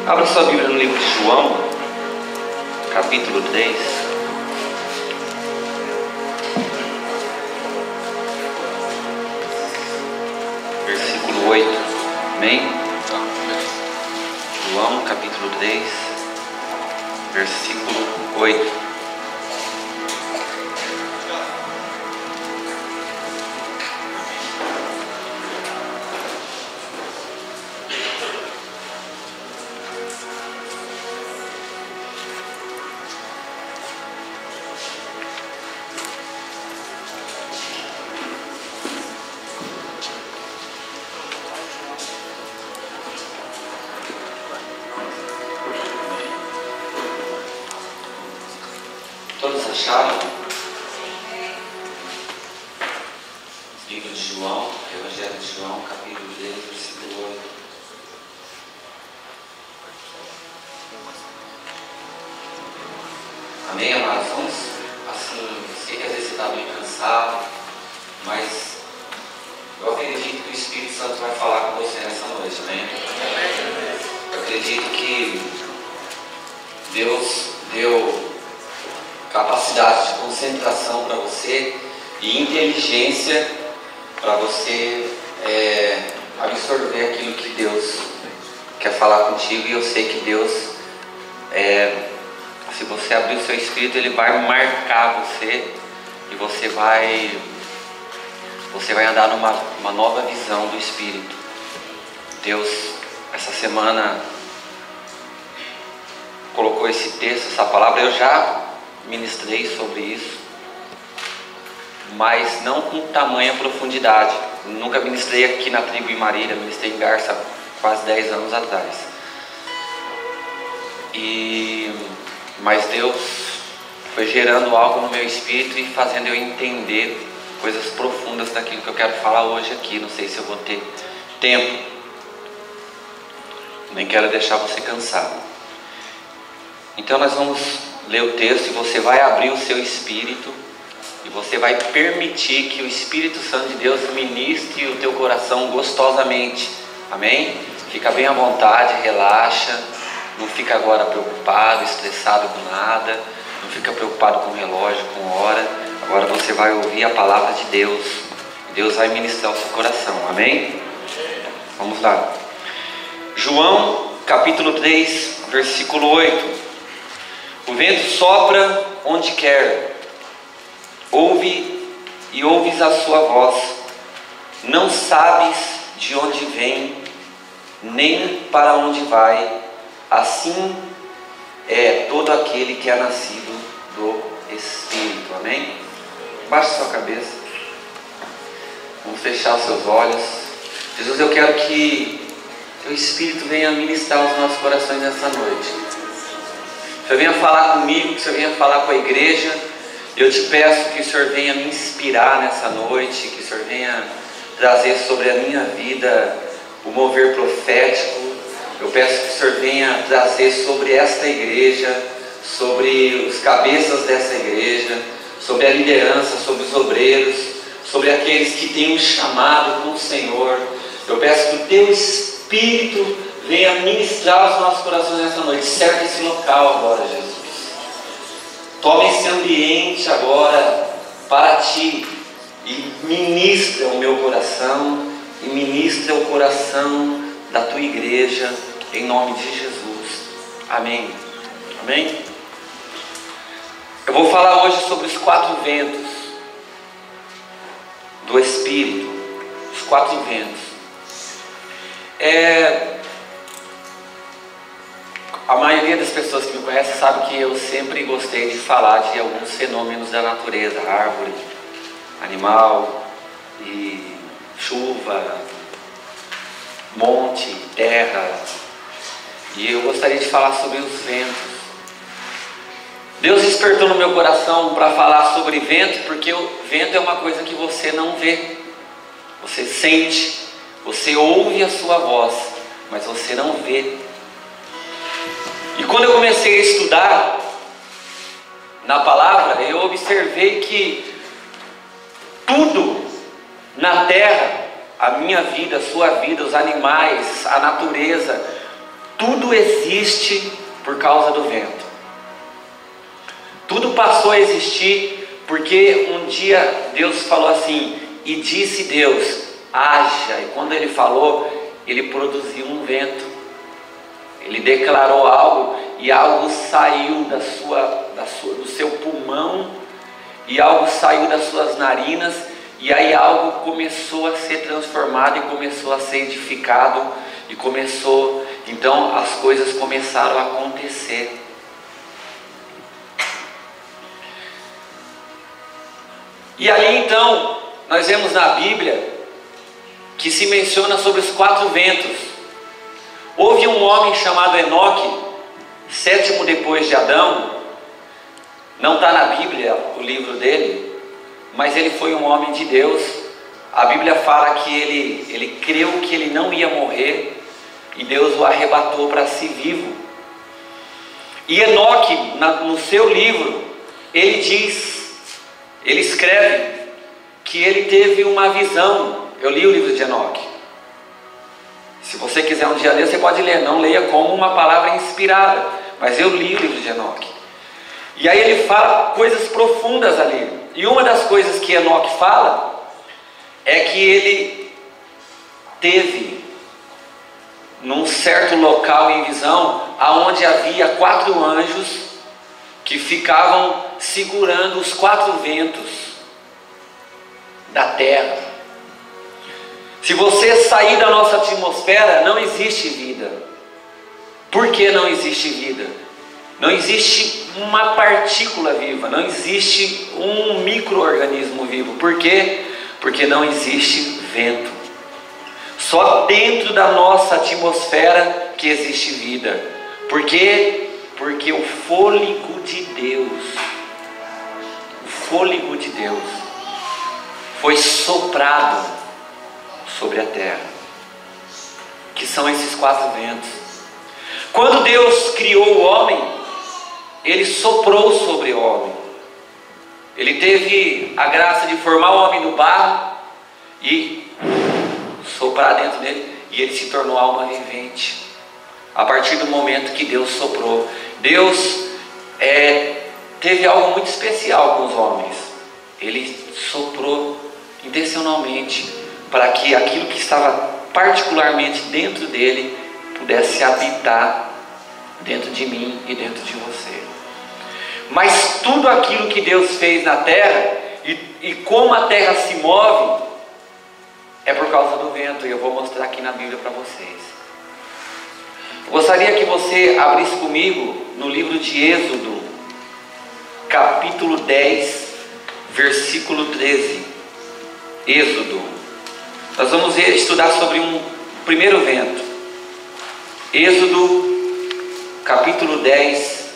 Abra sua Bíblia no livro de João, capítulo 3. Versículo 8. Amém? João, capítulo 3, versículo 8. Todos acharam? Livro de João, Evangelho de João, capítulo 3, versículo 8. Amém, amados? Vamos, assim, sei que às vezes você está bem cansado, mas eu acredito que o Espírito Santo vai falar com você nessa noite, amém? Eu acredito que Deus deu capacidade de concentração para você e inteligência para você absorver aquilo que Deus quer falar contigo. E eu sei que Deus, se você abrir o seu espírito, Ele vai marcar você e você vai andar numa nova visão do Espírito. Deus, essa semana, colocou esse texto, essa palavra. Eu já ministrei sobre isso, mas não com tamanha profundidade. Nunca ministrei aqui na tribo em Marília, ministrei em Garça quase 10 anos atrás. Mas Deus foi gerando algo no meu espírito e fazendo eu entender coisas profundas daquilo que eu quero falar hoje aqui. Não sei se eu vou ter tempo, nem quero deixar você cansado. Então nós vamos ler o texto e você vai abrir o seu espírito e você vai permitir que o Espírito Santo de Deus ministre o teu coração gostosamente. Amém? Fica bem à vontade, relaxa. Não fica agora preocupado, estressado com nada. Não fica preocupado com relógio, com hora. Agora você vai ouvir a palavra de Deus. Deus vai ministrar o seu coração. Amém? Vamos lá. João, capítulo 3, versículo 8. O vento sopra onde quer, ouve e ouves a sua voz, não sabes de onde vem, nem para onde vai. Assim é todo aquele que é nascido do Espírito. Amém? Baixe sua cabeça. Vamos fechar os seus olhos. Jesus, eu quero que teu Espírito venha ministrar os nossos corações nessa noite. Que o Senhor venha falar comigo, que o Senhor venha falar com a igreja. Eu te peço que o Senhor venha me inspirar nessa noite, que o Senhor venha trazer sobre a minha vida o mover profético. Eu peço que o Senhor venha trazer sobre esta igreja, sobre os cabeças dessa igreja, sobre a liderança, sobre os obreiros, sobre aqueles que têm um chamado com o Senhor. Eu peço que o teu Espírito venha ministrar os nossos corações nessa noite. Cerca esse local agora, Jesus. Toma esse ambiente agora para ti e ministra o meu coração e ministra o coração da tua igreja, em nome de Jesus. Amém. Amém. Eu vou falar hoje sobre os 4 ventos do Espírito. Os 4 ventos. A maioria das pessoas que me conhecem sabe que eu sempre gostei de falar de alguns fenômenos da natureza, árvore, animal, e chuva, monte, terra. E eu gostaria de falar sobre os ventos. Deus despertou no meu coração para falar sobre vento, porque o vento é uma coisa que você não vê. Você sente, você ouve a sua voz, mas você não vê. E quando eu comecei a estudar na palavra, eu observei que tudo na terra, a minha vida, a sua vida, os animais, a natureza, tudo existe por causa do vento. Tudo passou a existir porque um dia Deus falou assim, e disse Deus, haja. E quando Ele falou, Ele produziu um vento. Ele declarou algo e algo saiu do seu pulmão, e algo saiu das suas narinas, e aí algo começou a ser transformado e começou a ser edificado, e então as coisas começaram a acontecer. E ali então, nós vemos na Bíblia que se menciona sobre os 4 ventos. Houve um homem chamado Enoque, 7º depois de Adão. Não está na Bíblia o livro dele, mas ele foi um homem de Deus. A Bíblia fala que ele creu que ele não ia morrer, e Deus o arrebatou para si vivo. E Enoque, no seu livro, ele escreve que ele teve uma visão. Eu li o livro de Enoque. Se você quiser um dia ler, você pode ler. Não leia como uma palavra inspirada, mas eu li o livro de Enoque. E aí ele fala coisas profundas ali. E uma das coisas que Enoque fala é que ele teve num certo local em visão, aonde havia 4 anjos que ficavam segurando os 4 ventos da terra. Se você sair da nossa atmosfera, não existe vida. Por que não existe vida? Não existe uma partícula viva, não existe um micro-organismo vivo. Por quê? Porque não existe vento. Só dentro da nossa atmosfera que existe vida. Por quê? Porque o fôlego de Deus, foi soprado sobre a terra, que são esses 4 ventos. Quando Deus criou o homem, Ele soprou sobre o homem. Ele teve a graça de formar o homem do barro e soprar dentro dele, e ele se tornou alma vivente. A partir do momento que Deus soprou, Deus teve algo muito especial com os homens. Ele soprou intencionalmente para que aquilo que estava particularmente dentro dele pudesse habitar dentro de mim e dentro de você. Mas tudo aquilo que Deus fez na terra, e como a terra se move, é por causa do vento. E eu vou mostrar aqui na Bíblia para vocês. Eu gostaria que você abrisse comigo no livro de Êxodo, capítulo 10, versículo 13. Êxodo. Nós vamos estudar sobre um primeiro vento. Êxodo, capítulo 10,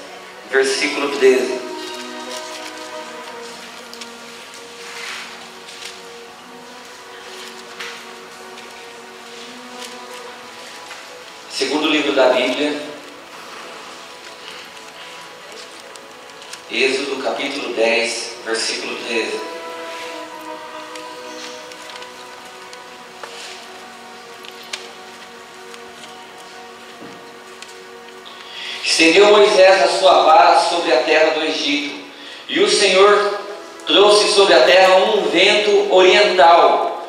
versículo 13. Segundo livro da Bíblia, Êxodo capítulo 10, versículo 13. Estendeu Moisés a sua vara sobre a terra do Egito, e o Senhor trouxe sobre a terra um vento oriental,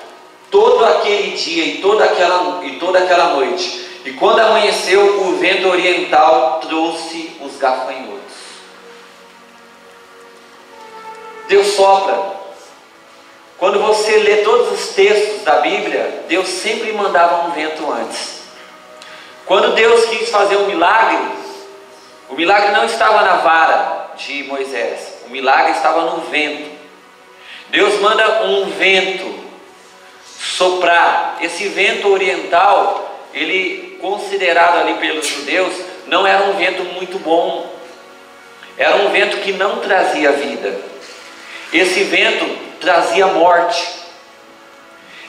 todo aquele dia e toda aquela noite. E quando amanheceu, o vento oriental trouxe os gafanhotos. Deus sopra. Quando você lê todos os textos da Bíblia, Deus sempre mandava um vento antes. Quando Deus quis fazer um milagre, o milagre não estava na vara de Moisés, o milagre estava no vento. Deus manda um vento soprar. Esse vento oriental, ele, considerado ali pelos judeus, não era um vento muito bom. Era um vento que não trazia vida. Esse vento trazia morte.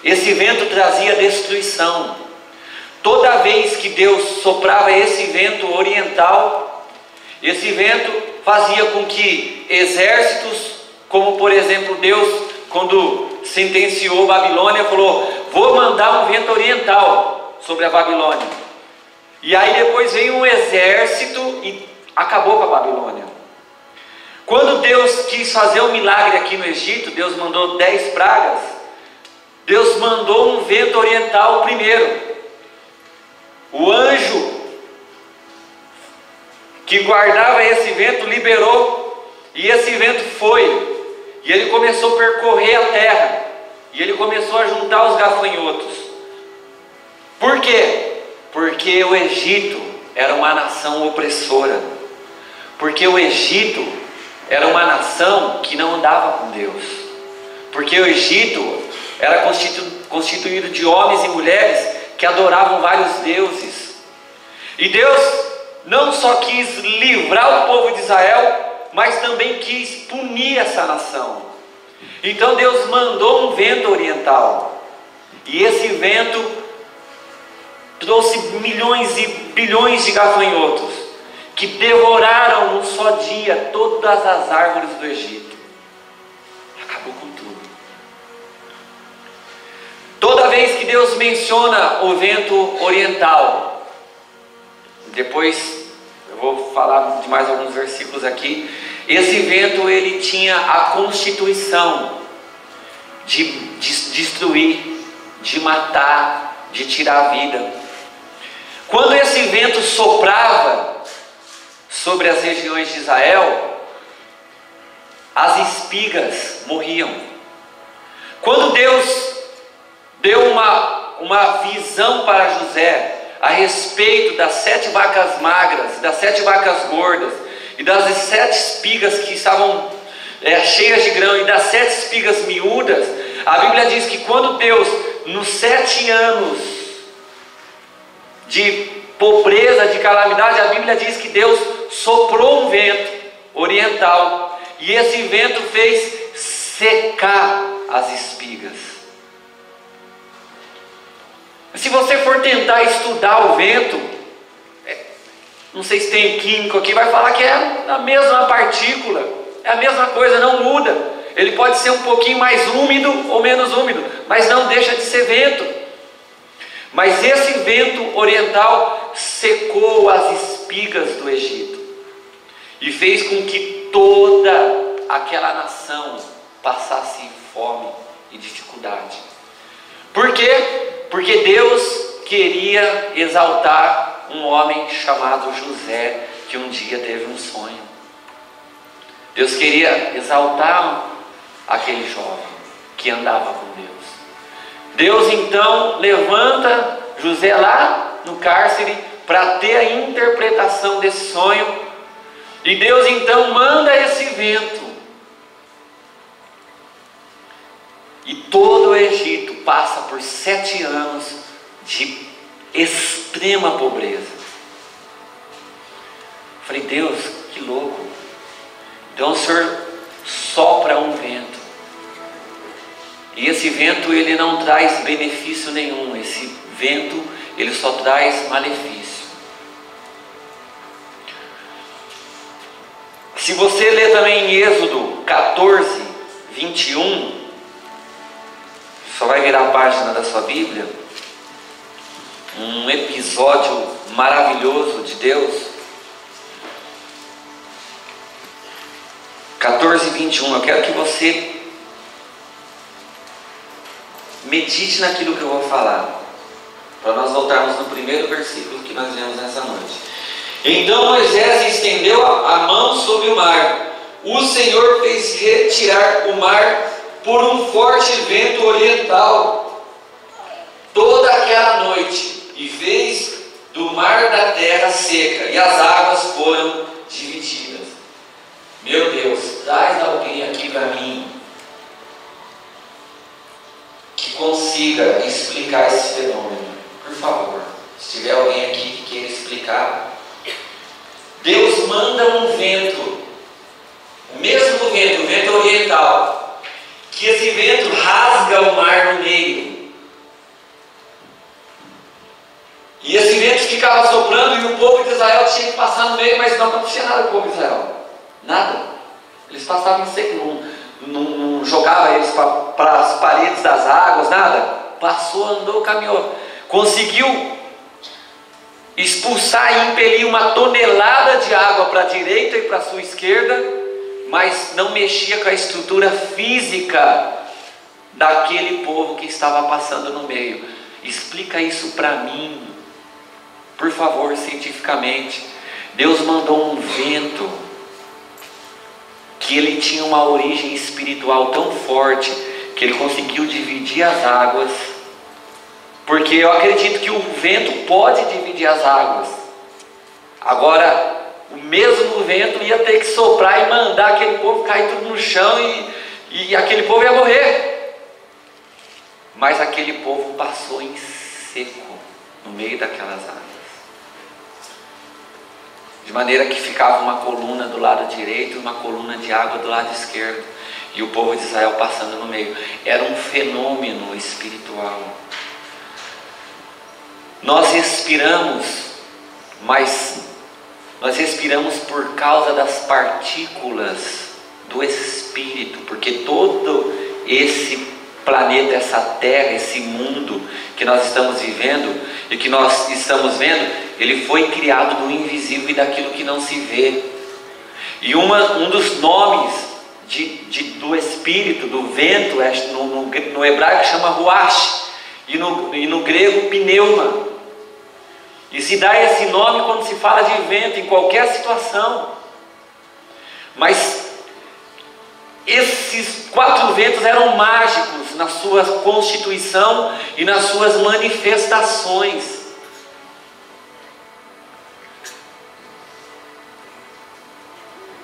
Esse vento trazia destruição. Toda vez que Deus soprava esse vento oriental, esse vento fazia com que exércitos, como por exemplo Deus, quando sentenciou Babilônia, falou: vou mandar um vento oriental sobre a Babilônia. E aí depois veio um exército e acabou com a Babilônia. Quando Deus quis fazer um milagre aqui no Egito, Deus mandou 10 pragas. Deus mandou um vento oriental primeiro. O anjo que guardava esse vento liberou, e esse vento foi, e ele começou a percorrer a terra, e ele começou a juntar os gafanhotos. Por quê? Porque o Egito era uma nação opressora, porque o Egito era uma nação que não andava com Deus, porque o Egito era constituído de homens e mulheres que adoravam vários deuses. E Deus não só quis livrar o povo de Israel, mas também quis punir essa nação. Então Deus mandou um vento oriental, e esse vento trouxe milhões e bilhões de gafanhotos, que devoraram num só dia todas as árvores do Egito. Acabou com tudo. Toda vez que Deus menciona o vento oriental, depois eu vou falar de mais alguns versículos aqui, esse vento ele tinha a constituição de destruir, de matar, de tirar a vida. Quando esse vento soprava sobre as regiões de Israel, as espigas morriam. Quando Deus deu uma visão para José a respeito das 7 vacas magras, das 7 vacas gordas, e das 7 espigas que estavam cheias de grão, e das 7 espigas miúdas, a Bíblia diz que quando Deus, nos 7 anos de pobreza, de calamidade, a Bíblia diz que Deus soprou um vento oriental, e esse vento fez secar as espigas. Se você for tentar estudar o vento, não sei se tem químico aqui, vai falar que é a mesma partícula, é a mesma coisa, não muda. Ele pode ser um pouquinho mais úmido ou menos úmido, mas não deixa de ser vento. Mas esse vento oriental secou as espigas do Egito e fez com que toda aquela nação passasse fome e dificuldade. Por quê? Porque Deus queria exaltar um homem chamado José, que um dia teve um sonho. Deus queria exaltar aquele jovem que andava com Deus. Deus então levanta José lá no cárcere para ter a interpretação desse sonho. E Deus então manda esse vento. E todo o Egito passa por 7 anos de extrema pobreza. Falei, Deus, que louco. Então o Senhor sopra um vento. E esse vento ele não traz benefício nenhum. Esse vento ele só traz malefício. Se você ler também em Êxodo 14, 21, só vai virar a página da sua Bíblia, um episódio maravilhoso de Deus. 14, 21, eu quero que você medite naquilo que eu vou falar, para nós voltarmos no primeiro versículo que nós lemos nessa noite. Então Moisés estendeu a mão sobre o mar. O Senhor fez retirar o mar por um forte vento oriental toda aquela noite, e fez do mar da terra seca, e as águas foram divididas. Meu Deus, traz alguém aqui para mim que consiga explicar esse fenômeno, por favor. Se tiver alguém aqui que queira explicar. Deus manda um vento, o mesmo vento, o vento oriental, que esse vento rasga o mar no meio. E esse vento ficava soprando, e o povo de Israel tinha que passar no meio, mas não acontecia nada com o povo de Israel. Nada. Eles passavam em seco, não jogava eles para as paredes das águas, nada. Passou, andou, caminhou. Conseguiu expulsar e impelir uma tonelada de água para a direita e para a sua esquerda, mas não mexia com a estrutura física daquele povo que estava passando no meio. Explica isso para mim, por favor, cientificamente. Deus mandou um vento que ele tinha uma origem espiritual tão forte que ele conseguiu dividir as águas, porque eu acredito que o vento pode dividir as águas. Agora, o mesmo vento ia ter que soprar e mandar aquele povo cair tudo no chão e aquele povo ia morrer. Mas aquele povo passou em seco no meio daquelas águas, de maneira que ficava uma coluna do lado direito e uma coluna de água do lado esquerdo, e o povo de Israel passando no meio. Era um fenômeno espiritual. Nós respiramos, mas nós respiramos por causa das partículas do Espírito, porque todo esse planeta, essa terra, esse mundo que nós estamos vivendo e que nós estamos vendo, ele foi criado do invisível e daquilo que não se vê. E um dos nomes do Espírito, do vento, no hebraico chama ruach, e no grego pneuma. E se dá esse nome quando se fala de vento em qualquer situação. Mas esses 4 ventos eram mágicos na sua constituição e nas suas manifestações.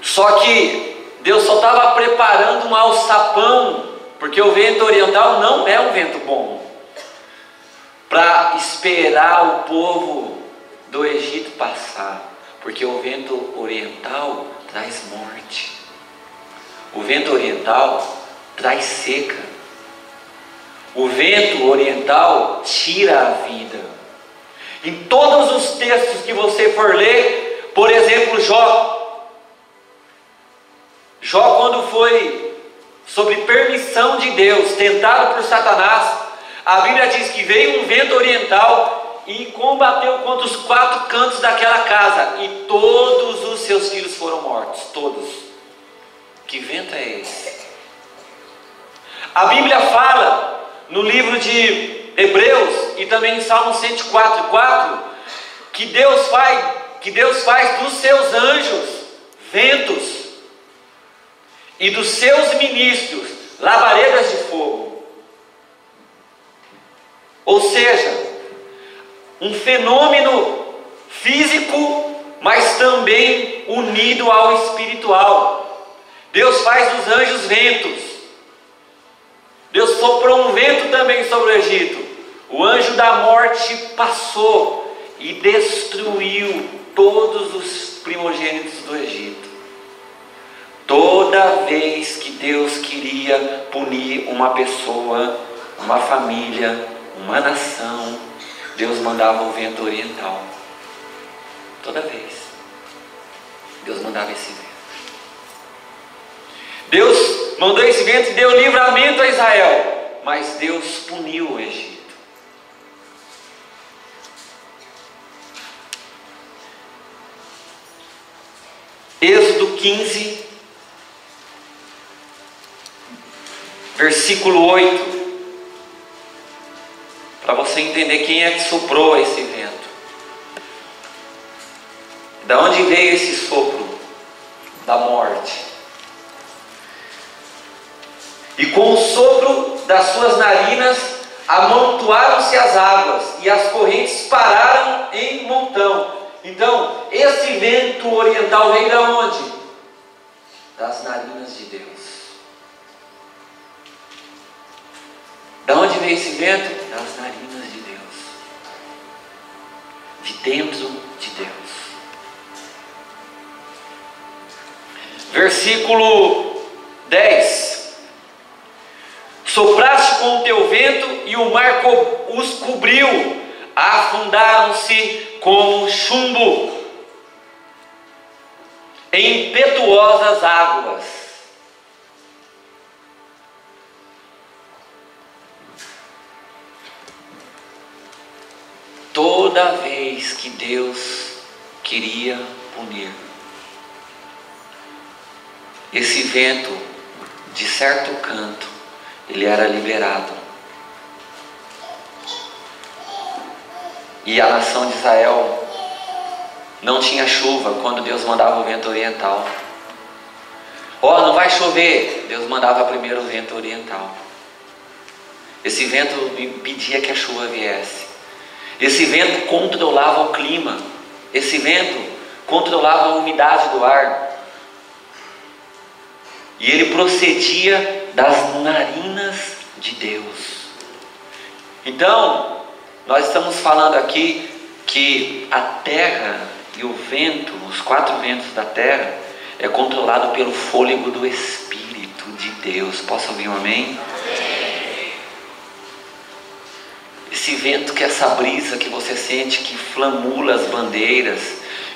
Só que Deus só estava preparando um alçapão, porque o vento oriental não é um vento bom, para esperar o povo do Egito passar, porque o vento oriental traz morte, o vento oriental traz seca, o vento oriental tira a vida. Em todos os textos que você for ler, por exemplo, Jó, quando foi, sob permissão de Deus, tentado por Satanás, a Bíblia diz que veio um vento oriental e combateu contra os 4 cantos daquela casa, e todos os seus filhos foram mortos, todos. Que vento é esse? A Bíblia fala no livro de Hebreus e também em Salmo 104:4 que Deus faz dos seus anjos ventos e dos seus ministros labaredas de fogo. Ou seja, um fenômeno físico, mas também unido ao espiritual. Deus faz dos anjos ventos. Deus soprou um vento também sobre o Egito. O anjo da morte passou e destruiu todos os primogênitos do Egito. Toda vez que Deus queria punir uma pessoa, uma família, uma nação, Deus mandava o vento oriental. Toda vez Deus mandava esse vento. Deus mandou esse vento e deu livramento a Israel, mas Deus puniu o Egito. Êxodo 15, versículo 8, para você entender quem é que soprou esse vento. Da onde veio esse sopro? Da morte. E com o sopro das suas narinas amontoaram-se as águas, e as correntes pararam em montão. Então, esse vento oriental veio de onde? Das narinas de Deus. Da onde veio esse vento? Das narinas de Deus. De dentro de Deus. Versículo 10. Sopraste com o teu vento e o mar os cobriu, afundaram-se como chumbo em impetuosas águas. Todo toda vez que Deus queria punir, esse vento, de certo canto, ele era liberado. E a nação de Israel não tinha chuva quando Deus mandava o vento oriental. Não vai chover, Deus mandava primeiro o vento oriental. Esse vento impedia que a chuva viesse. Esse vento controlava o clima. Esse vento controlava a umidade do ar. E ele procedia das narinas de Deus. Então, nós estamos falando aqui que a terra e o vento, os 4 ventos da terra, é controlado pelo fôlego do Espírito de Deus. Posso ouvir um amém? Esse vento, que é essa brisa que você sente, que flamula as bandeiras,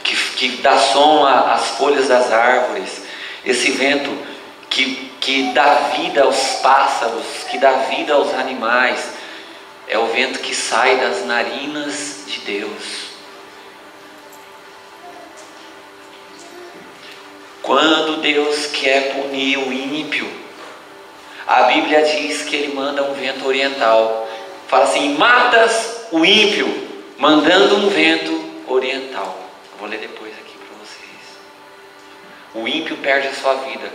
que dá som às folhas das árvores. Esse vento que dá vida aos pássaros, que dá vida aos animais, é o vento que sai das narinas de Deus. Quando Deus quer punir o ímpio, a Bíblia diz que Ele manda um vento oriental. Fala assim: matas o ímpio, mandando um vento oriental. Eu vou ler depois aqui para vocês. O ímpio perde a sua vida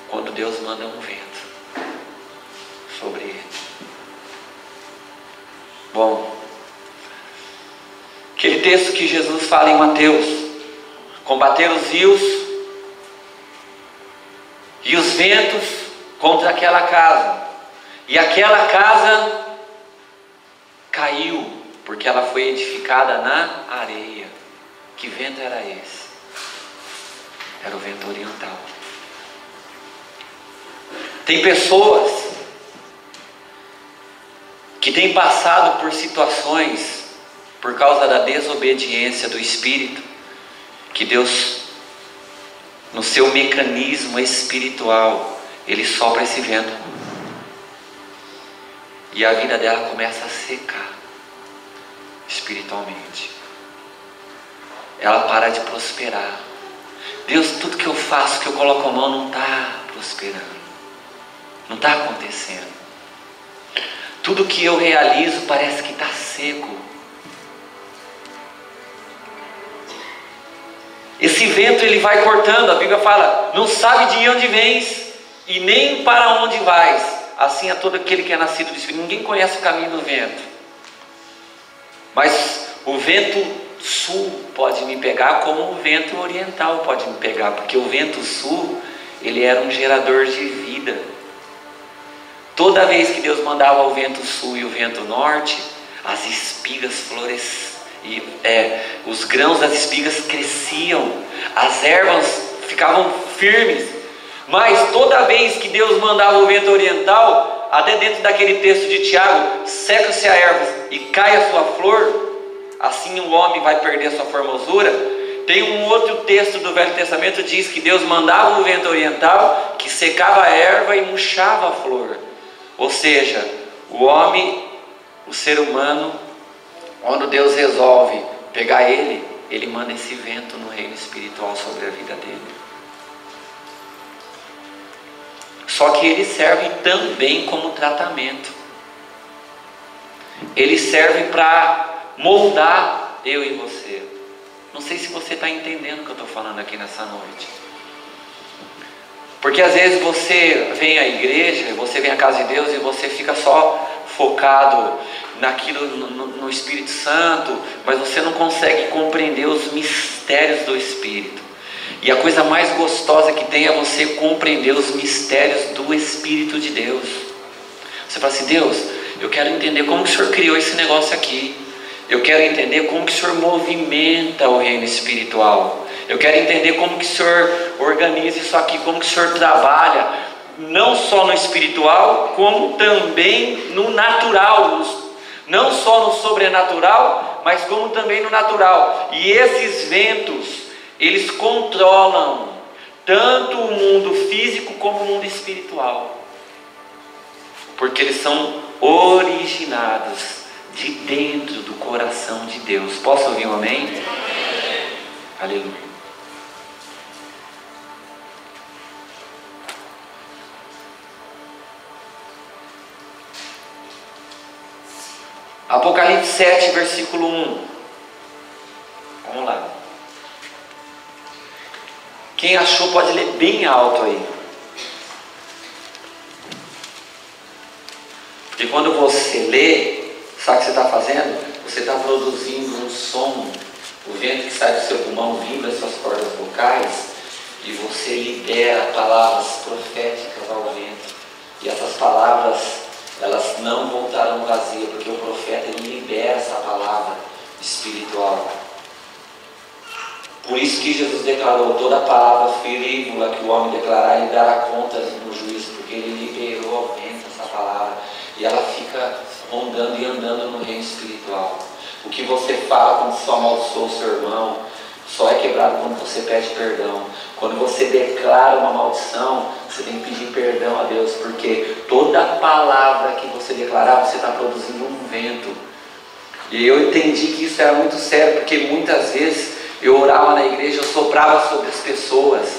quando Deus manda um vento sobre ele. Bom, aquele texto que Jesus fala em Mateus: combater os rios e os ventos contra aquela casa, e aquela casa caiu, porque ela foi edificada na areia. Que vento era esse? Era o vento oriental. Tem pessoas que têm passado por situações por causa da desobediência do Espírito, que Deus, no seu mecanismo espiritual, Ele sopra esse vento e a vida dela começa a secar espiritualmente. Ela para de prosperar. Deus, tudo que eu faço, que eu coloco a mão, não está prosperando, não está acontecendo. Tudo que eu realizo parece que está seco. Esse vento, ele vai cortando. A Bíblia fala: não sabe de onde vens e nem para onde vais. Assim é todo aquele que é nascido do Espírito. Ninguém conhece o caminho do vento, mas o vento sul pode me pegar, como o vento oriental pode me pegar, porque o vento sul, ele era um gerador de vida. Toda vez que Deus mandava o vento sul e o vento norte, as espigas floresciam, os grãos das espigas cresciam, as ervas ficavam firmes. Mas toda vez que Deus mandava o vento oriental, até dentro daquele texto de Tiago: seca-se a erva e cai a sua flor, assim o homem vai perder a sua formosura. Tem um outro texto do Velho Testamento que diz que Deus mandava o vento oriental, que secava a erva e murchava a flor. Ou seja, o homem, o ser humano, quando Deus resolve pegar ele, Ele manda esse vento no reino espiritual sobre a vida dele. Só que ele serve também como tratamento. Ele serve para moldar eu e você. Não sei se você está entendendo o que eu estou falando aqui nessa noite. Porque às vezes você vem à igreja, você vem à casa de Deus e você fica só focado naquilo, no Espírito Santo, mas você não consegue compreender os mistérios do Espírito. E a coisa mais gostosa que tem é você compreender os mistérios do Espírito de Deus. Você fala assim: Deus, eu quero entender como que o Senhor criou esse negócio aqui. Eu quero entender como que o Senhor movimenta o reino espiritual. Eu quero entender como que o Senhor organiza isso aqui, como que o Senhor trabalha, não só no espiritual, como também no natural, não só no sobrenatural, mas como também no natural. E esses ventos, eles controlam tanto o mundo físico como o mundo espiritual, porque eles são originados de dentro do coração de Deus. Posso ouvir um amém? Aleluia. Apocalipse 7, versículo 1. Vamos lá. Quem achou pode ler bem alto aí. E quando você lê, sabe o que você está fazendo? Você está produzindo um som. O vento que sai do seu pulmão vibra as suas cordas vocais e você libera palavras proféticas ao vento. E essas palavras, elas não voltarão vazias, porque o profeta ele libera essa palavra espiritual. Por isso que Jesus declarou: toda palavra frívola que o homem declarar, ele dará conta no juízo, porque ele liberou ao vento essa palavra e ela fica rondando e andando no reino espiritual. O que você fala quando você amaldiçoa o seu irmão só é quebrado quando você pede perdão. Quando você declara uma maldição, você tem que pedir perdão a Deus, porque toda palavra que você declarar, você está produzindo um vento. E eu entendi que isso era muito sério, porque muitas vezes eu orava na igreja, eu soprava sobre as pessoas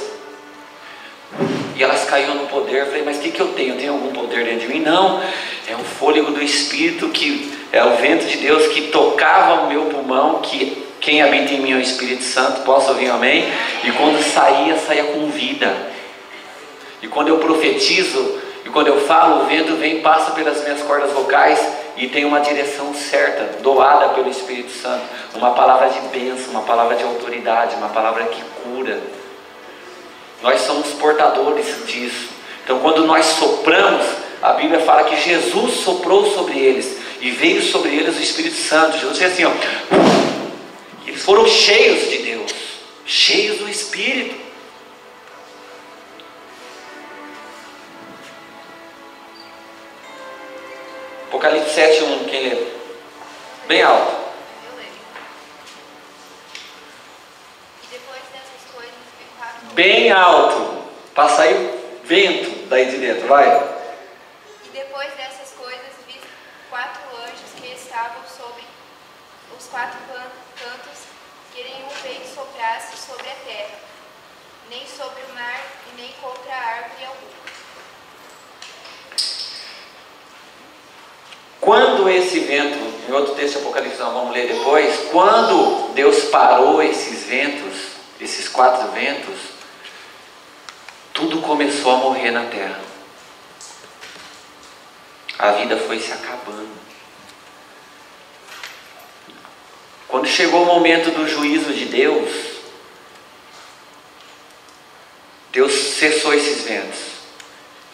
e elas caíam no poder. Eu falei: mas o que eu tenho? Eu tenho algum poder dentro de mim? Não, é um fôlego do Espírito, que é o vento de Deus que tocava o meu pulmão, que quem habita em mim é o Espírito Santo. Posso ouvir um amém? E quando saía com vida. E quando eu profetizo, e quando eu falo, o vento vem, passa pelas minhas cordas vocais e tem uma direção certa, doada pelo Espírito Santo. Uma palavra de bênção, uma palavra de autoridade, uma palavra que cura. Nós somos portadores disso. Então quando nós sopramos, a Bíblia fala que Jesus soprou sobre eles e veio sobre eles o Espírito Santo. Jesus disse assim, ó, eles foram cheios de Deus, cheios do Espírito. Apocalipse 7:1, quem lê? Bem alto. Eu leio. E depois dessas coisas vi quatro... Bem alto, para sair vento daí de dentro, vai. E depois dessas coisas vi 4 anjos que estavam sobre os 4 cantos, que nenhum vento soprasse sobre a terra, nem sobre o mar e nem contra a árvore alguma. Quando esse vento, em outro texto de Apocalipse nós vamos ler depois, quando Deus parou esses ventos, esses 4 ventos, tudo começou a morrer na terra. A vida foi se acabando. Quando chegou o momento do juízo de Deus, Deus cessou esses ventos.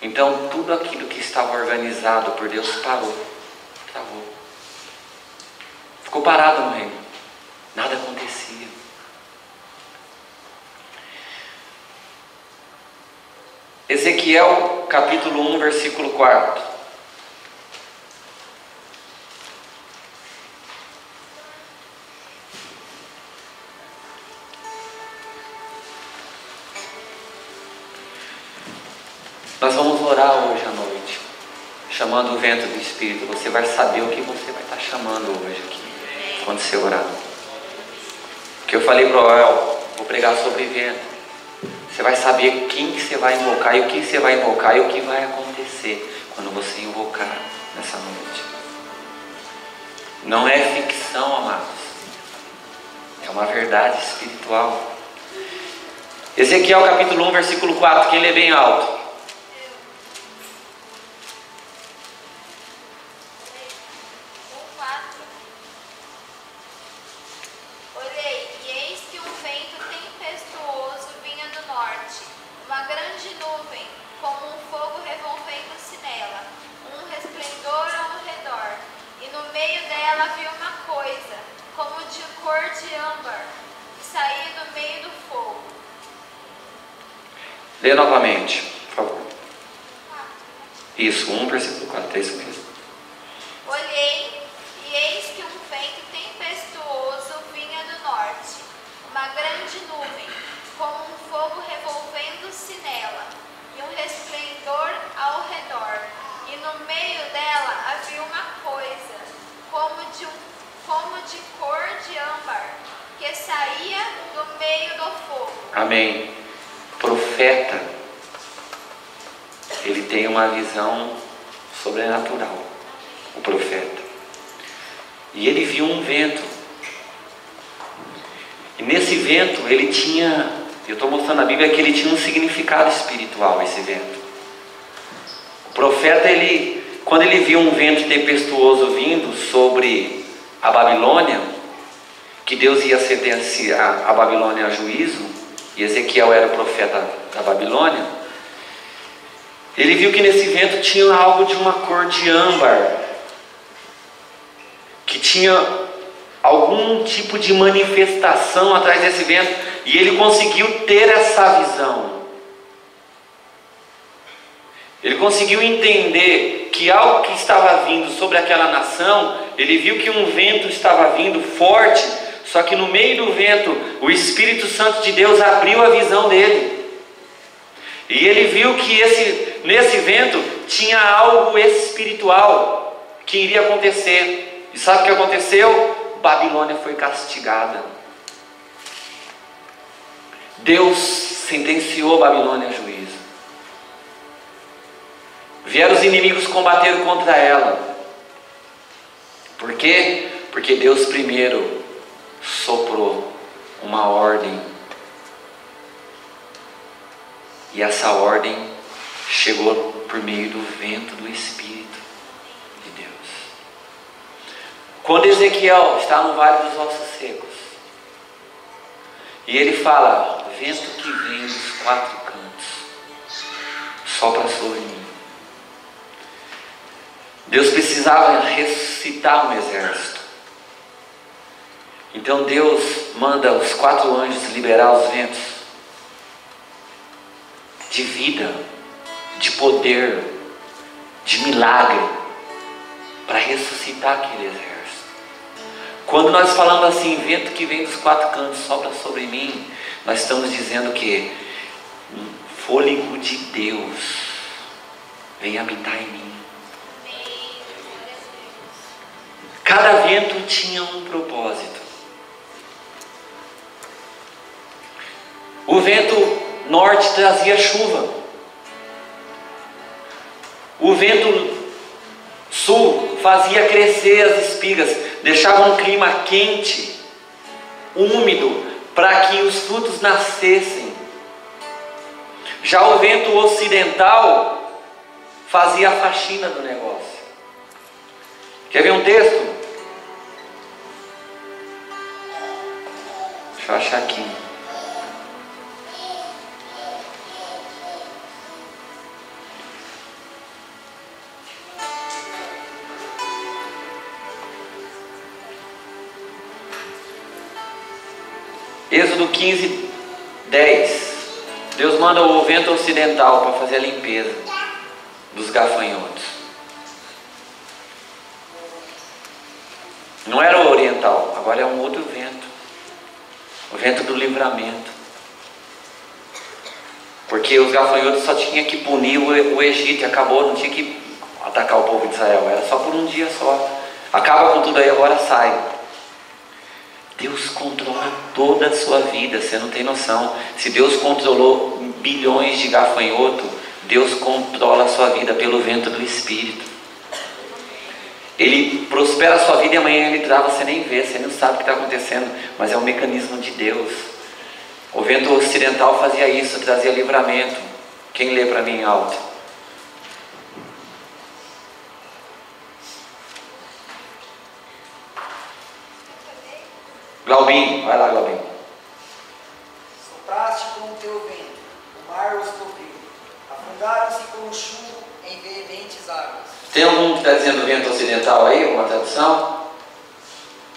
Então tudo aquilo que estava organizado por Deus parou. Travou. Ficou parado no reino. Nada acontecia. Ezequiel capítulo 1, versículo 4. Nós vamos orar hoje à noite, chamando o vento do Espírito. Você vai saber o que você vai estar chamando hoje aqui, quando você orar. Que eu falei para o Oel, vou pregar sobre vento. Você vai saber quem que você vai invocar e o que você vai invocar e o que vai acontecer quando você invocar nessa noite. Não é ficção, amados. É uma verdade espiritual. Ezequiel capítulo 1, versículo 4. Quem lê bem alto? Lê novamente, por favor. Isso, 1 versículo 4, é isso mesmo. Olhei, e eis que um vento tempestuoso vinha do norte, uma grande nuvem, como um fogo revolvendo-se nela, e um resplendor ao redor, e no meio dela havia uma coisa, como ao fogo. Amém. Profeta, ele tem uma visão sobrenatural. O profeta. E ele viu um vento. E nesse vento ele tinha, eu estou mostrando na Bíblia que ele tinha um significado espiritual, esse vento. O profeta, quando ele viu um vento tempestuoso vindo sobre a Babilônia, que Deus ia sentenciar a Babilônia a juízo, e Ezequiel era o profeta da Babilônia, ele viu que nesse vento tinha algo de uma cor de âmbar, que tinha algum tipo de manifestação atrás desse vento, e ele conseguiu ter essa visão. Ele conseguiu entender que algo que estava vindo sobre aquela nação, ele viu que um vento estava vindo forte, só que no meio do vento, o Espírito Santo de Deus abriu a visão dele. E ele viu que nesse vento tinha algo espiritual que iria acontecer. E sabe o que aconteceu? Babilônia foi castigada. Deus sentenciou Babilônia a juízo. Vieram os inimigos combater contra ela. Por quê? Porque Deus primeiro soprou uma ordem. E essa ordem chegou por meio do vento do Espírito de Deus. Quando Ezequiel está no vale dos ossos secos, e ele fala: vento que vem dos 4 cantos, sopra sobre mim. Deus precisava ressuscitar um exército. Então Deus manda os 4 anjos liberar os ventos de vida, de poder, de milagre, para ressuscitar aquele exército. Quando nós falamos assim, vento que vem dos 4 cantos sopra sobre mim, nós estamos dizendo que o fôlego de Deus vem habitar em mim. Cada vento tinha um propósito. O vento norte trazia chuva. O vento sul fazia crescer as espigas, deixava um clima quente, úmido, para que os frutos nascessem. Já o vento ocidental fazia a faxina do negócio. Quer ver um texto? Deixa eu achar aqui. Êxodo 15, 10. Deus manda o vento ocidental para fazer a limpeza dos gafanhotos. Não era o oriental, agora é um outro vento. O vento do livramento. Porque os gafanhotos só tinham que punir o Egito e acabou, não tinha que atacar o povo de Israel. Era só por um dia só. Acaba com tudo aí, agora sai. Deus controla toda a sua vida, você não tem noção. Se Deus controlou bilhões de gafanhotos, Deus controla a sua vida pelo vento do Espírito. Ele prospera a sua vida e amanhã ele trava, você nem vê, você não sabe o que está acontecendo, mas é um mecanismo de Deus. O vento ocidental fazia isso, trazia livramento. Quem lê para mim alto? Glaubim, vai lá, Glaubim. Sopraste com o teu vento, o mar os cobriu, afundaram-se como chumbo em veementes águas. Tem algum que está dizendo vento ocidental aí, uma tradução?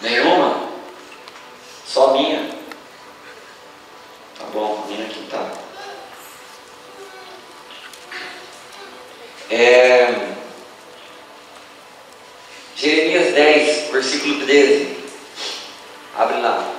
Nenhuma? Só minha? Tá bom, minha aqui tá. Jeremias 10, versículo 13. Abre lá.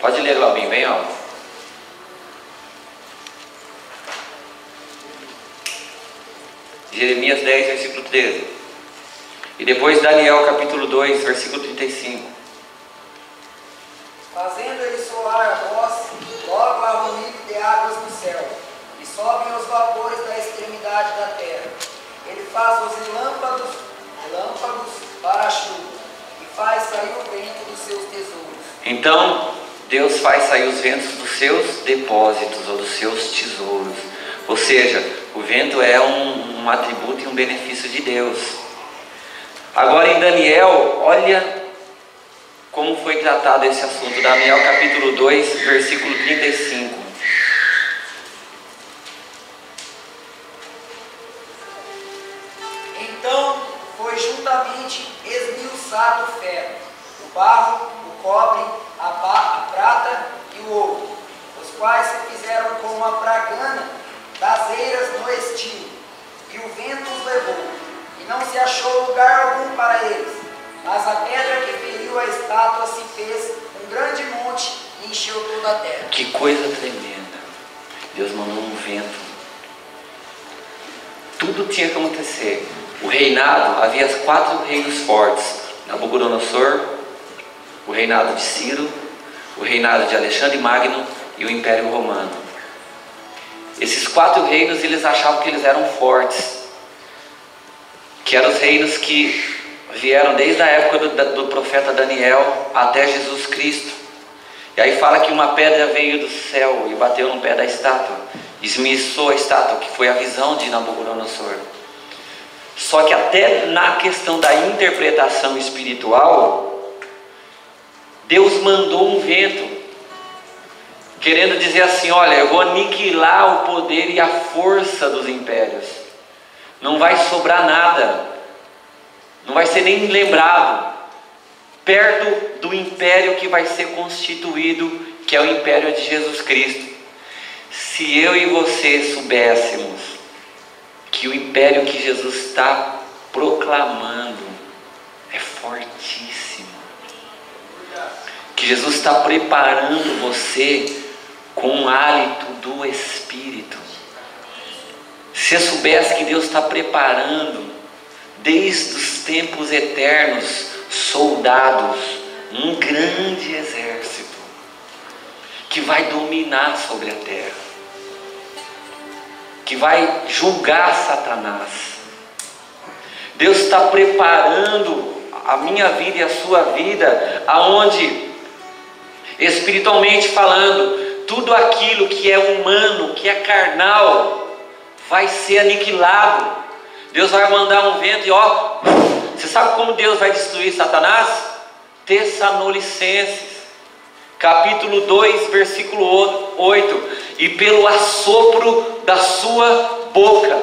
Pode ler, Glaubinho, bem alto. Jeremias 10, versículo 13. E depois Daniel capítulo 2, versículo 35. Fazendo ele soar a voz, logo há ruído de águas no céu, e sobem os vapores da extremidade da terra. Ele faz os relâmpagos para a chuva, e faz sair o vento dos seus tesouros. Então, Deus faz sair os ventos dos seus depósitos ou dos seus tesouros. Ou seja, o vento é um atributo e um benefício de Deus. Agora em Daniel, olha como foi tratado esse assunto. Daniel capítulo 2, versículo 35. Então foi juntamente esmiuçado o ferro, o barro, o cobre, a prata e o ouro, os quais se fizeram como a fragana das eiras no estio, e o vento os levou, e não se achou lugar algum para eles. Mas a pedra que feriu a estátua se fez um grande monte e encheu toda a terra. Que coisa tremenda! Deus mandou um vento. Tudo tinha que acontecer. O reinado, havia 4 reinos fortes: Nabucodonosor, o reinado de Ciro, o reinado de Alexandre Magno e o Império Romano. Esses 4 reinos, eles achavam que eles eram fortes, que eram os reinos que vieram desde a época do profeta Daniel até Jesus Cristo. E aí fala que uma pedra veio do céu e bateu no pé da estátua, esmiuçou a estátua, que foi a visão de Nabucodonosor. Só que até na questão da interpretação espiritual, Deus mandou um vento, querendo dizer assim: olha, eu vou aniquilar o poder e a força dos impérios. Não vai sobrar nada, não vai ser nem lembrado, perto do império que vai ser constituído, que é o império de Jesus Cristo. Se eu e você soubéssemos que o império que Jesus está proclamando é fortíssimo, que Jesus está preparando você com um hálito do Espírito. Se você soubesse que Deus está preparando desde os tempos eternos soldados, um grande exército que vai dominar sobre a terra, que vai julgar Satanás. Deus está preparando a minha vida e a sua vida, aonde, espiritualmente falando, tudo aquilo que é humano, que é carnal, vai ser aniquilado. Deus vai mandar um vento e você sabe como Deus vai destruir Satanás? Tessalonicenses capítulo 2, versículo 8: e pelo assopro da sua boca.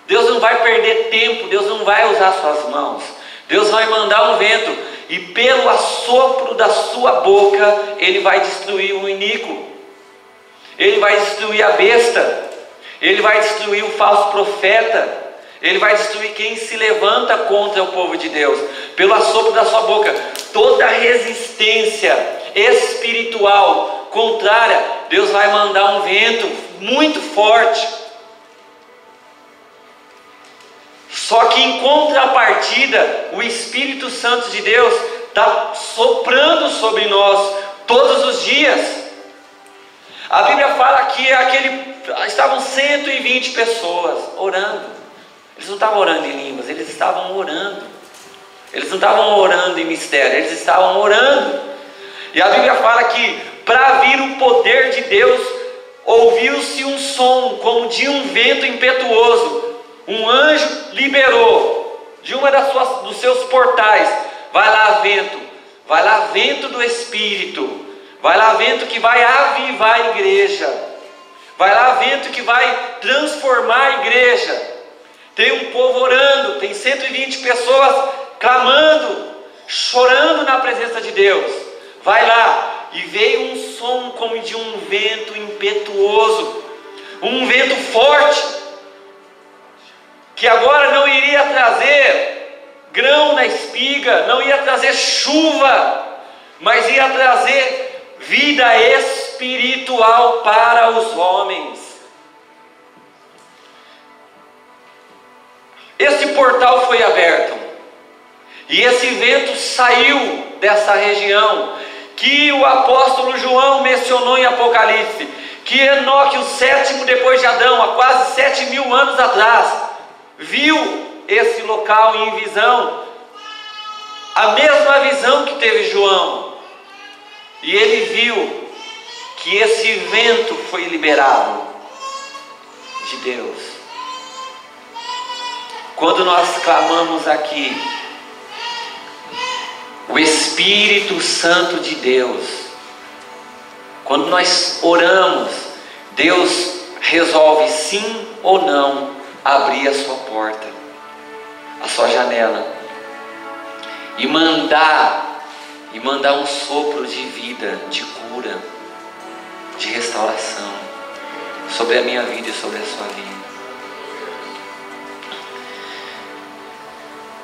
Deus não vai perder tempo, Deus não vai usar suas mãos, Deus vai mandar um vento, e pelo assopro da sua boca Ele vai destruir o iníquo, Ele vai destruir a besta, Ele vai destruir o falso profeta, Ele vai destruir quem se levanta contra o povo de Deus. Pelo assopro da sua boca, toda resistência espiritual contrária, Deus vai mandar um vento muito forte. Só que em contrapartida, o Espírito Santo de Deus está soprando sobre nós todos os dias. A Bíblia fala que estavam 120 pessoas orando. Eles não estavam orando em línguas, eles estavam orando. Eles não estavam orando em mistério, eles estavam orando. E a Bíblia fala que para vir o poder de Deus, ouviu-se um som como de um vento impetuoso. Um anjo liberou de uma dos seus portais: vai lá vento, vai lá vento do Espírito, vai lá vento que vai avivar a igreja, vai lá vento que vai transformar a igreja. Tem um povo orando, tem 120 pessoas clamando, chorando na presença de Deus. Vai lá, e veio um som como de um vento impetuoso, um vento forte, que agora não iria trazer grão na espiga, não ia trazer chuva, mas ia trazer vida espiritual para os homens. Esse portal foi aberto e esse vento saiu dessa região que o apóstolo João mencionou em Apocalipse, que Enoque, o sétimo depois de Adão, há quase 7.000 anos atrás, viu esse local em visão, a mesma visão que teve João, e ele viu que esse vento foi liberado de Deus. Quando nós clamamos aqui, o Espírito Santo de Deus, quando nós oramos, Deus resolve sim ou não abrir a sua porta, a sua janela, e mandar um sopro de vida, de cura, de restauração sobre a minha vida e sobre a sua vida.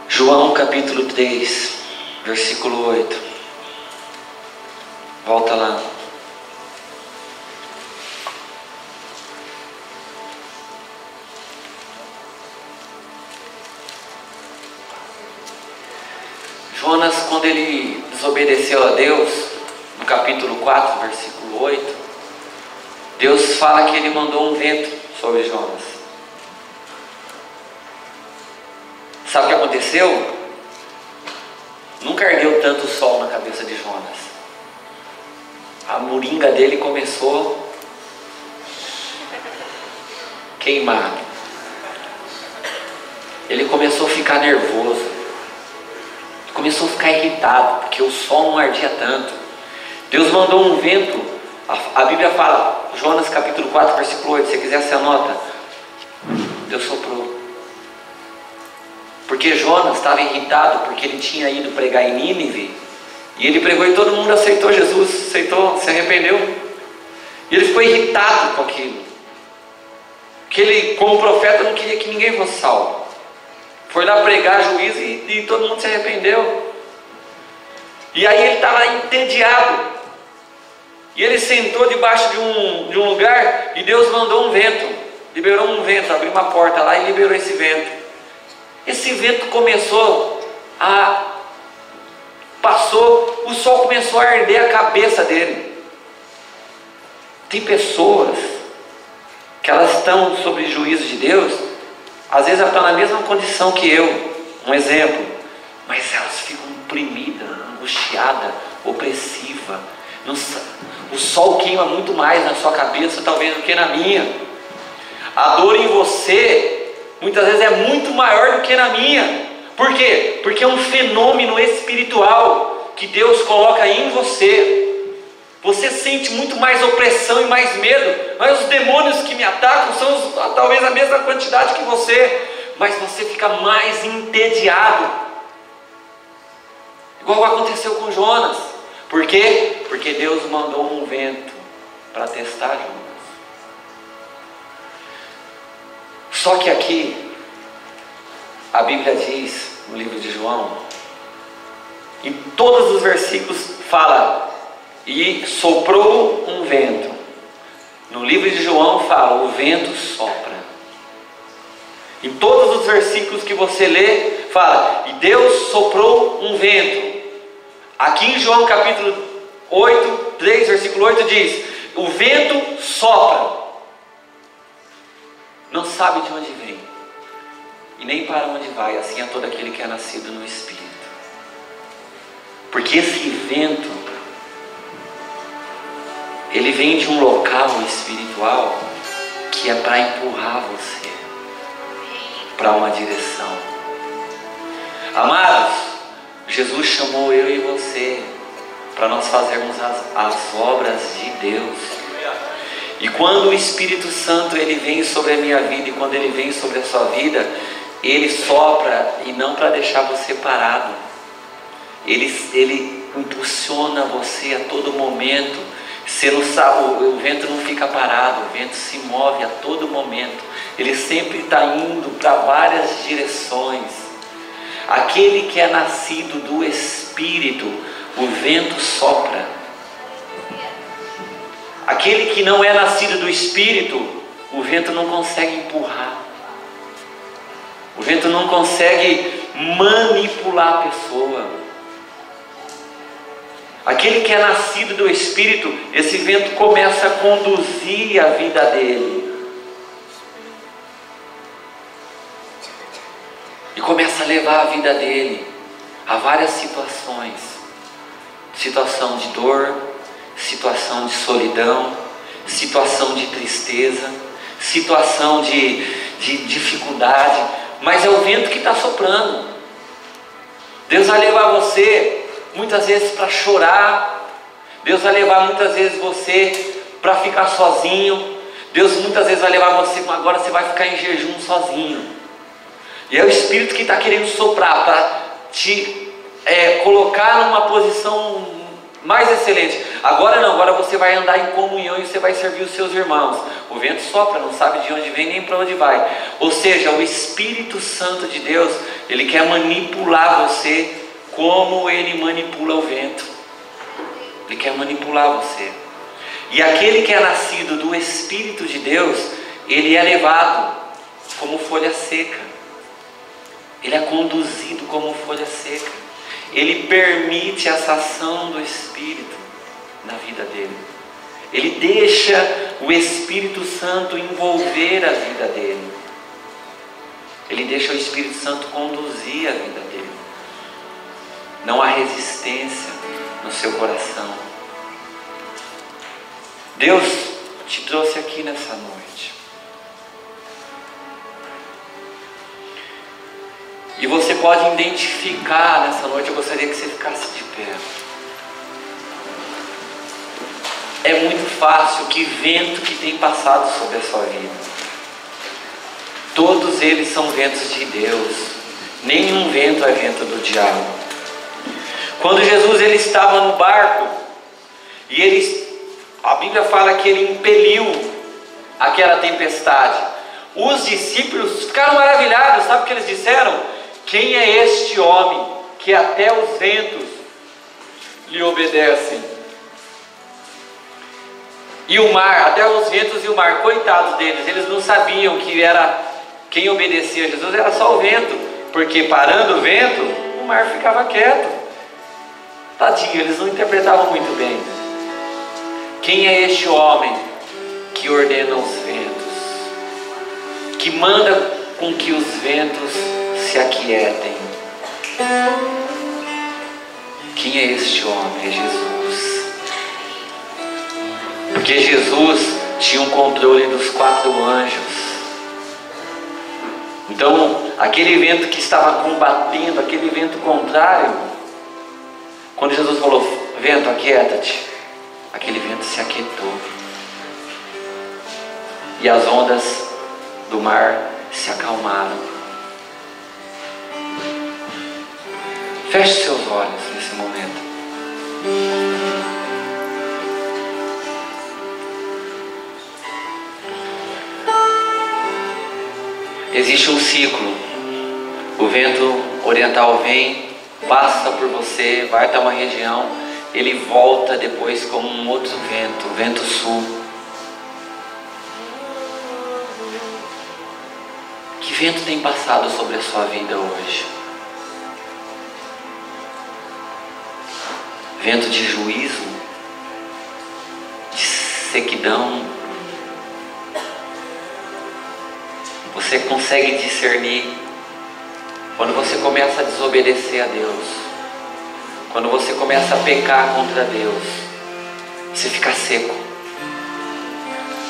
João capítulo 3, versículo 8. Volta lá. Jonas, quando ele desobedeceu a Deus, no capítulo 4, versículo 8, Deus fala que ele mandou um vento sobre Jonas. Sabe o que aconteceu? Nunca ardeu tanto o sol na cabeça de Jonas. A moringa dele começou a queimar. Ele começou a ficar nervoso. Começou a ficar irritado, porque o sol não ardia tanto. Deus mandou um vento. A Bíblia fala, Jonas capítulo 4, versículo 8, se você quiser você anota. Deus soprou. Porque Jonas estava irritado, porque ele tinha ido pregar em Nínive, e ele pregou e todo mundo aceitou Jesus, aceitou, se arrependeu. E ele ficou irritado com aquilo, porque ele, como profeta, não queria que ninguém fosse salvo. Foi lá pregar juízo e todo mundo se arrependeu. E aí ele estava entediado. E ele sentou debaixo de um lugar e Deus mandou um vento. Liberou um vento, abriu uma porta lá e liberou esse vento. Esse vento passou, o sol começou a arder a cabeça dele. Tem pessoas que elas estão sob juízo de Deus. Às vezes ela está na mesma condição que eu, um exemplo, mas elas ficam oprimidas, angustiadas, opressivas. O sol queima muito mais na sua cabeça, talvez, do que na minha. A dor em você, muitas vezes, é muito maior do que na minha. Por quê? Porque é um fenômeno espiritual que Deus coloca em você. Você sente muito mais opressão e mais medo, mas os demônios que me atacam são talvez a mesma quantidade que você, mas você fica mais entediado, igual aconteceu com Jonas. Por quê? Porque Deus mandou um vento para testar Jonas. Só que aqui a Bíblia diz, no livro de João, em todos os versículos fala: e soprou um vento. No livro de João fala: o vento sopra. Em todos os versículos que você lê, fala: e Deus soprou um vento. Aqui em João capítulo 8, 3, versículo 8 diz: o vento sopra. Não sabe de onde vem e nem para onde vai. Assim é todo aquele que é nascido no Espírito. Porque esse vento, ele vem de um local espiritual que é para empurrar você para uma direção. Amados, Jesus chamou eu e você para nós fazermos as obras de Deus. E quando o Espírito Santo ele vem sobre a minha vida e quando ele vem sobre a sua vida, ele sopra, e não para deixar você parado. Ele impulsiona você a todo momento. Você não sabe, o vento não fica parado, o vento se move a todo momento. Ele sempre está indo para várias direções. Aquele que é nascido do Espírito, o vento sopra. Aquele que não é nascido do Espírito, o vento não consegue empurrar. O vento não consegue manipular a pessoa. Aquele que é nascido do Espírito, esse vento começa a conduzir a vida dele. E começa a levar a vida dele a várias situações. Situação de dor, situação de solidão, situação de tristeza, situação de dificuldade. Mas é o vento que está soprando. Deus vai levar você muitas vezes para chorar. Deus vai levar muitas vezes você para ficar sozinho. Deus muitas vezes vai levar você, agora você vai ficar em jejum sozinho. E é o Espírito que está querendo soprar para te colocar numa posição mais excelente. Agora não, agora você vai andar em comunhão e você vai servir os seus irmãos. O vento sopra, não sabe de onde vem nem para onde vai. Ou seja, o Espírito Santo de Deus, ele quer manipular você como ele manipula o vento. Ele quer manipular você. E aquele que é nascido do Espírito de Deus, ele é levado como folha seca. Ele é conduzido como folha seca. Ele permite essa ação do Espírito na vida dele. Ele deixa o Espírito Santo envolver a vida dele. Ele deixa o Espírito Santo conduzir a vida dele. Não há resistência no seu coração. Deus te trouxe aqui nessa noite. E você pode identificar nessa noite, eu gostaria que você ficasse de pé. É muito fácil que vento que tem passado sobre a sua vida. Todos eles são ventos de Deus. Nenhum vento é vento do diabo. Quando Jesus ele estava no barco, e a Bíblia fala que ele impeliu aquela tempestade. Os discípulos ficaram maravilhados, sabe o que eles disseram? Quem é este homem que até os ventos lhe obedecem? E o mar, até os ventos e o mar, coitados deles, eles não sabiam que era quem obedecia a Jesus, era só o vento, porque parando o vento, o mar ficava quieto. Tadinho, eles não interpretavam muito bem. Quem é este homem que ordena os ventos, que manda com que os ventos se aquietem? Quem é este homem? É Jesus. Porque Jesus tinha um controle dos 4 anjos. Então, aquele vento que estava combatendo, aquele vento contrário, quando Jesus falou, vento, aquieta-te, aquele vento se aquietou. E as ondas do mar se acalmaram. Feche seus olhos nesse momento. Existe um ciclo. O vento oriental vem, passa por você, vai até uma região, ele volta depois como um outro vento, o vento sul. Que vento tem passado sobre a sua vida hoje? Vento de juízo, de sequidão. Você consegue discernir quando você começa a desobedecer a Deus, quando você começa a pecar contra Deus, você fica seco,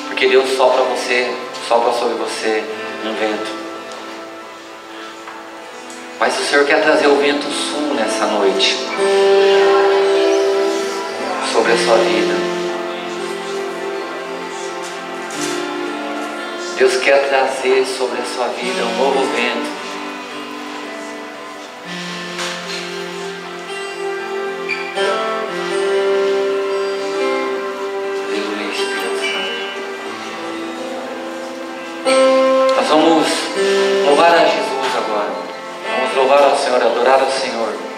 porque Deus sopra sobre você um vento. Mas o Senhor quer trazer o vento sul nessa noite sobre a sua vida. Deus quer trazer sobre a sua vida um novo vento. Aleluia, Espírito Santo. Nós vamos louvar a Jesus agora. Vamos louvar ao Senhor, adorar ao Senhor.